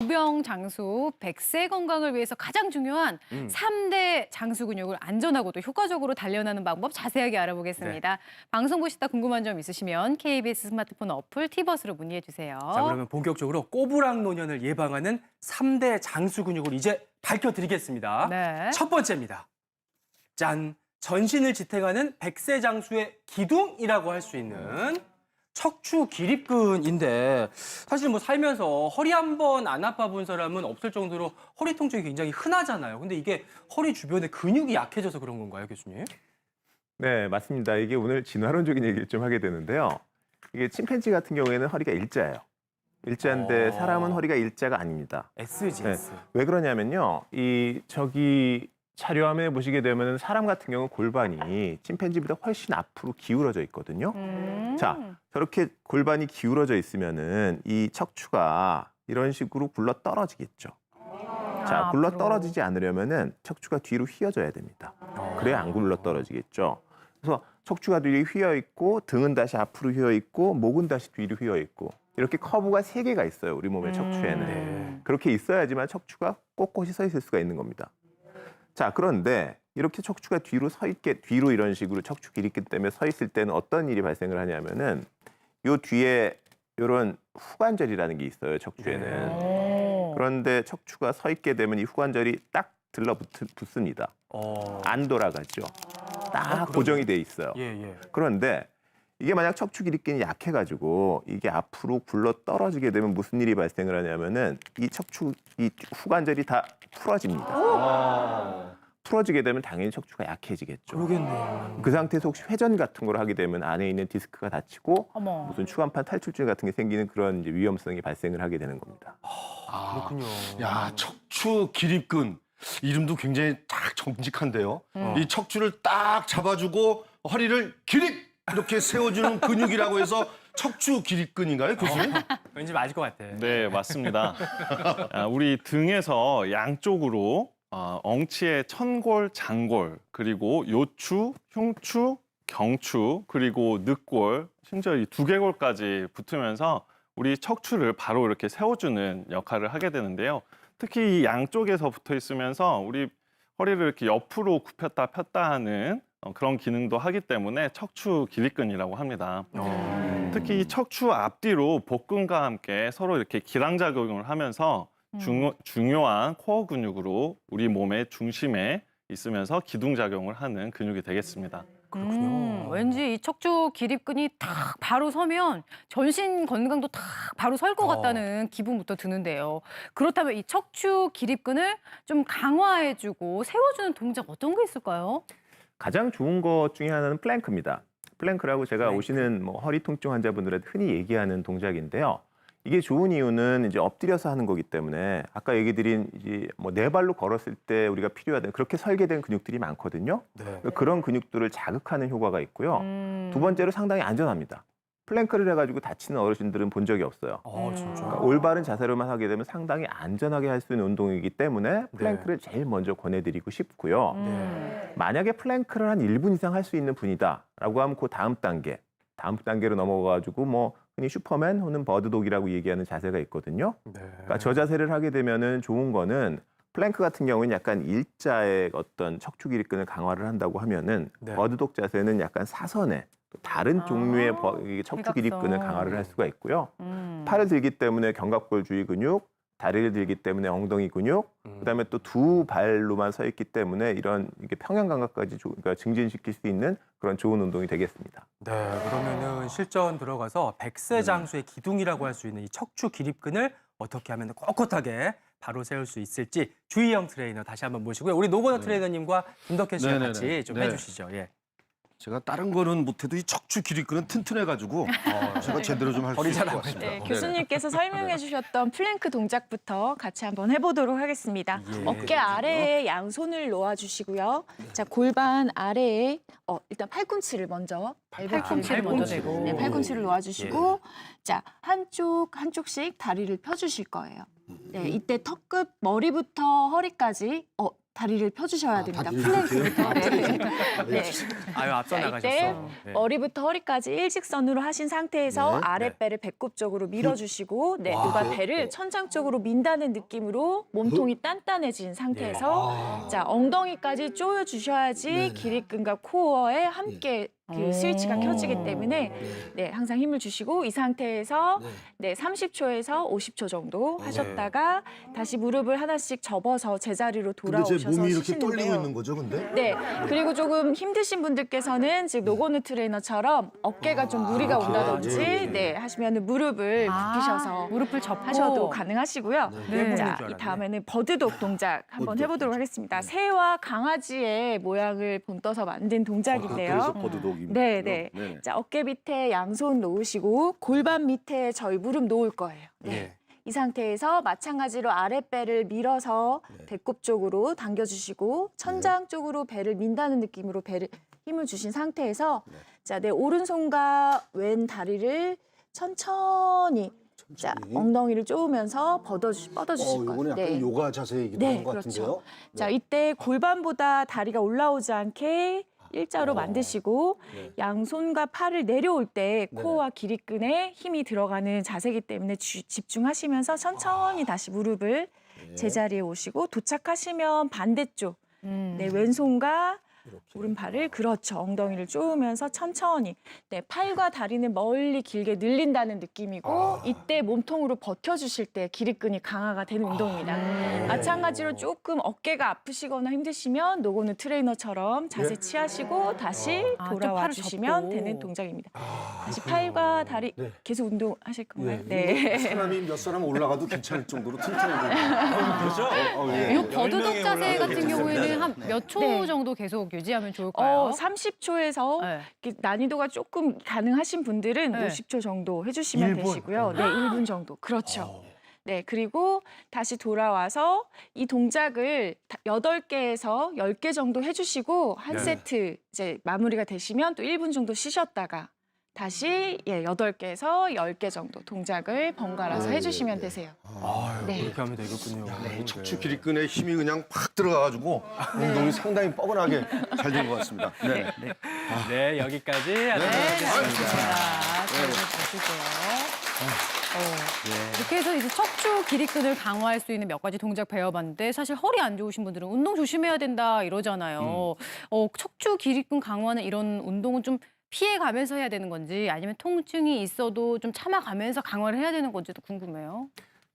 무병장수, 100세 건강을 위해서 가장 중요한 3대 장수 근육을 안전하고 또 효과적으로 단련하는 방법 자세하게 알아보겠습니다. 네. 방송 보시다 궁금한 점 있으시면 KBS 스마트폰 어플 티벗으로 문의해 주세요. 자, 그러면 본격적으로 꼬부랑 노년을 예방하는 3대 장수 근육을 이제 밝혀드리겠습니다. 네. 첫 번째입니다. 짠! 전신을 지탱하는 100세 장수의 기둥이라고 할 수 있는 척추 기립근인데, 사실 뭐 살면서 허리 한 번 안 아파 본 사람은 없을 정도로 허리 통증이 굉장히 흔하잖아요. 근데 이게 허리 주변에 근육이 약해져서 그런 건가요, 교수님? 네, 맞습니다. 이게 오늘 진화론적인 얘기를 좀 하게 되는데요. 이게 침팬지 같은 경우에는 허리가 일자예요. 일자인데 사람은 허리가 일자가 아닙니다. S지, 네. S. 왜 그러냐면요. 저기 자료화면에 보시게 되면 사람 같은 경우 골반이 침팬지보다 훨씬 앞으로 기울어져 있거든요. 자, 저렇게 골반이 기울어져 있으면은 이 척추가 이런 식으로 굴러 떨어지겠죠. 자, 굴러 떨어지지 않으려면은 척추가 뒤로 휘어져야 됩니다. 그래야 안 굴러 떨어지겠죠. 그래서 척추가 뒤로 휘어 있고 등은 다시 앞으로 휘어 있고 목은 다시 뒤로 휘어 있고 이렇게 커브가 3개가 있어요. 우리 몸의 척추에는. 네. 그렇게 있어야지만 척추가 꼿꼿이 서 있을 수가 있는 겁니다. 자, 그런데 이렇게 척추가 뒤로 이런 식으로 척추 기립근 때문에 서 있을 때는 어떤 일이 발생을 하냐면은 요 뒤에 이런 후관절이라는 게 있어요, 척추에는. 그런데 척추가 서 있게 되면 이 후관절이 딱 붙습니다. 안 돌아가죠. 딱 고정이 돼 있어요. 예. 그런데 이게 만약 척추 기립근이 약해가지고 이게 앞으로 굴러 떨어지게 되면 무슨 일이 발생을 하냐면은 이 후관절이 다 풀어집니다. 풀어지게 되면 당연히 척추가 약해지겠죠. 그러겠네요. 그 상태에서 혹시 회전 같은 걸 하게 되면 안에 있는 디스크가 다치고 어머. 무슨 추간판 탈출증 같은 게 생기는 그런 이제 위험성이 발생을 하게 되는 겁니다. 그렇군요. 야, 척추 기립근. 이름도 굉장히 딱 정직한데요. 이 척추를 딱 잡아주고 허리를 기립! 이렇게 세워주는 근육이라고 해서 척추 기립근인가요, 교수님? 왠지 맞을 것 같아. 네, 맞습니다. 우리 등에서 양쪽으로 엉치의 천골, 장골, 그리고 요추, 흉추, 경추, 그리고 늑골, 심지어 이 두개골까지 붙으면서 우리 척추를 바로 이렇게 세워주는 역할을 하게 되는데요. 특히 이 양쪽에서 붙어 있으면서 우리 허리를 이렇게 옆으로 굽혔다 폈다 하는 그런 기능도 하기 때문에 척추 기립근이라고 합니다. 특히 이 척추 앞뒤로 복근과 함께 서로 이렇게 기랑작용을 하면서 중요한 코어 근육으로 우리 몸의 중심에 있으면서 기둥작용을 하는 근육이 되겠습니다. 그렇군요. 왠지 이 척추 기립근이 탁 바로 서면 전신 건강도 탁 바로 설 것 같다는 기분부터 드는데요. 그렇다면 이 척추 기립근을 좀 강화해주고 세워주는 동작 어떤 게 있을까요? 가장 좋은 것 중에 하나는 플랭크입니다. 플랭크라고 제가 오시는 허리 통증 환자분들한테 흔히 얘기하는 동작인데요. 이게 좋은 이유는 이제 엎드려서 하는 거기 때문에 아까 얘기 드린 이제 네 발로 걸었을 때 우리가 필요하던 그렇게 설계된 근육들이 많거든요. 네. 그런 근육들을 자극하는 효과가 있고요. 두 번째로 상당히 안전합니다. 플랭크를 해가지고 다치는 어르신들은 본 적이 없어요. 진짜. 그러니까 올바른 자세로만 하게 되면 상당히 안전하게 할 수 있는 운동이기 때문에 플랭크를 제일 먼저 권해드리고 싶고요. 만약에 플랭크를 한 1분 이상 할 수 있는 분이다라고 하면 그 다음 단계로 넘어가가지고 흔히 슈퍼맨 혹은 버드독이라고 얘기하는 자세가 있거든요. 그러니까 저 자세를 하게 되면은 좋은 거는 플랭크 같은 경우는 약간 일자의 어떤 척추 기립근을 강화를 한다고 하면은 버드독 자세는 약간 사선의 또 다른 종류의 척추 기립근을 강화를 할 수가 있고요. 팔을 들기 때문에 견갑골 주위 근육, 다리를 들기 때문에 엉덩이 근육, 그다음에 또 두 발로만 서 있기 때문에 이게 평형 감각까지 그러니까 증진시킬 수 있는 그런 좋은 운동이 되겠습니다. 네, 그러면은 실전 들어가서 100세 장수의 기둥이라고 할 수 있는 이 척추 기립근을 어떻게 하면 꼿꼿하게 바로 세울 수 있을지 주희영 트레이너 다시 한번 모시고요. 우리 노건호 트레이너님과 김덕현 씨가 네네네. 같이 좀 네. 해주시죠. 예. 제가 다른 거는 못해도 이 척추 기립근은 튼튼해가지고 제가 제대로 좀 할 수 허리 있을 것 잘하고 같습니다. 있네요. 교수님께서 설명해 주셨던 플랭크 동작부터 같이 한번 해보도록 하겠습니다. 예. 어깨 아래에 양손을 놓아주시고요. 자, 골반 아래에 일단 팔꿈치를 먼저 팔꿈치를 먼저 대고. 네, 팔꿈치를 놓아주시고 자, 한쪽씩 다리를 펴주실 거예요. 네, 이때 턱끝 머리부터 허리까지 다리를 펴주셔야 됩니다. 다리를 플랭크부터. 이렇게? 네. 아유, 앞서 자, 나가셨어. 이때 네. 머리부터 허리까지 일직선으로 하신 상태에서 네. 아랫배를 배꼽 쪽으로 밀어주시고 누가 배를 천장 쪽으로 민다는 느낌으로 몸통이 단단해진 상태에서 자 엉덩이까지 조여주셔야지 기립근과 코어에 함께 그 스위치가 켜지기 때문에 항상 힘을 주시고 이 상태에서 30초에서 50초 정도 하셨다가 다시 무릎을 하나씩 접어서 제자리로 근데 돌아오셔서 제 몸이 이렇게 쉬시는데요. 떨리고 있는 거죠, 근데? 네, 그리고 조금 힘드신 분들께서는 지금 노건우 트레이너처럼 어깨가 좀 무리가 온다든지 하시면 무릎을 굽히셔서 무릎을 접고 하셔도 가능하시고요. 네. 자, 이 다음에는 버드독 동작 한번 해보도록 하겠습니다. 새와 강아지의 모양을 본떠서 만든 동작인데요. 그래서 버드독입니다. 네. 자, 어깨 밑에 양손 놓으시고 골반 밑에 저희 무릎 놓을 거예요. 네. 이 상태에서 마찬가지로 아랫배를 밀어서 배꼽 쪽으로 당겨주시고 천장 쪽으로 배를 민다는 느낌으로 배를 힘을 주신 상태에서 자, 내 오른손과 왼 다리를 천천히 자, 엉덩이를 쪼으면서 뻗어주실 요거는 거예요. 약간 요가 자세이기도 한 것 같은데요. 자, 이때 골반보다 다리가 올라오지 않게 일자로 만드시고 양손과 팔을 내려올 때 코어와 기립근에 힘이 들어가는 자세이기 때문에 집중하시면서 천천히 다시 무릎을 제자리에 오시고 도착하시면 반대쪽 왼손과 오른팔을 그렇죠. 엉덩이를 쪼으면서 천천히 팔과 다리는 멀리 길게 늘린다는 느낌이고 이때 몸통으로 버텨주실 때 기립근이 강화가 되는 운동입니다. 마찬가지로 조금 어깨가 아프시거나 힘드시면 노건우 트레이너처럼 자세 취하시고 다시 돌아와 팔을 주시면 접고. 되는 동작입니다. 다시 팔과 다리 계속 운동하실 건가요? 네. 사람이 몇 사람 올라가도 괜찮을 정도로 튼튼해 보여요. 이 버드독 자세 같은 경우에는 한 몇 초 네. 정도 계속 유지하면 좋을까요? 30초에서 네. 난이도가 조금 가능하신 분들은 네. 50초 정도 해주시면 1분? 되시고요. 네, 1분 정도. 그렇죠. 네, 그리고 다시 돌아와서 이 동작을 8개에서 10개 정도 해주시고 한 세트 이제 마무리가 되시면 또 1분 정도 쉬셨다가 다시 8개에서 10개 정도 동작을 번갈아서 해주시면 되세요. 아유, 네. 그렇게 하면 되겠군요. 이 척추 기립근에 힘이 그냥 팍 들어가가지고 운동이 상당히 뻐근하게 잘 된 것 같습니다. 네. 네, 여기까지 하도록 하겠습니다. 잘 보실게요. 이렇게 해서 이제 척추 기립근을 강화할 수 있는 몇 가지 동작 배워봤는데 사실 허리 안 좋으신 분들은 운동 조심해야 된다 이러잖아요. 척추 기립근 강화는 이런 운동은 좀 피해가면서 해야 되는 건지 아니면 통증이 있어도 좀 참아가면서 강화를 해야 되는 건지도 궁금해요.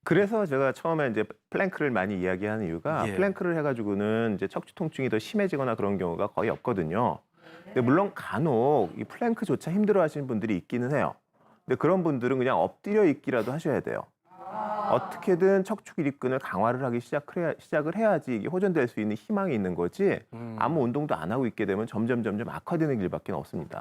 그래서 제가 처음에 이제 플랭크를 많이 이야기하는 이유가 예. 플랭크를 해가지고는 이제 척추 통증이 더 심해지거나 그런 경우가 거의 없거든요. 근데 물론 간혹 이 플랭크조차 힘들어하시는 분들이 있기는 해요. 근데 그런 분들은 그냥 엎드려 있기라도 하셔야 돼요. 어떻게든 척추 기립근을 강화를 하기 시작을 해야지 이게 호전될 수 있는 희망이 있는 거지 아무 운동도 안 하고 있게 되면 점점 악화되는 길밖에 없습니다.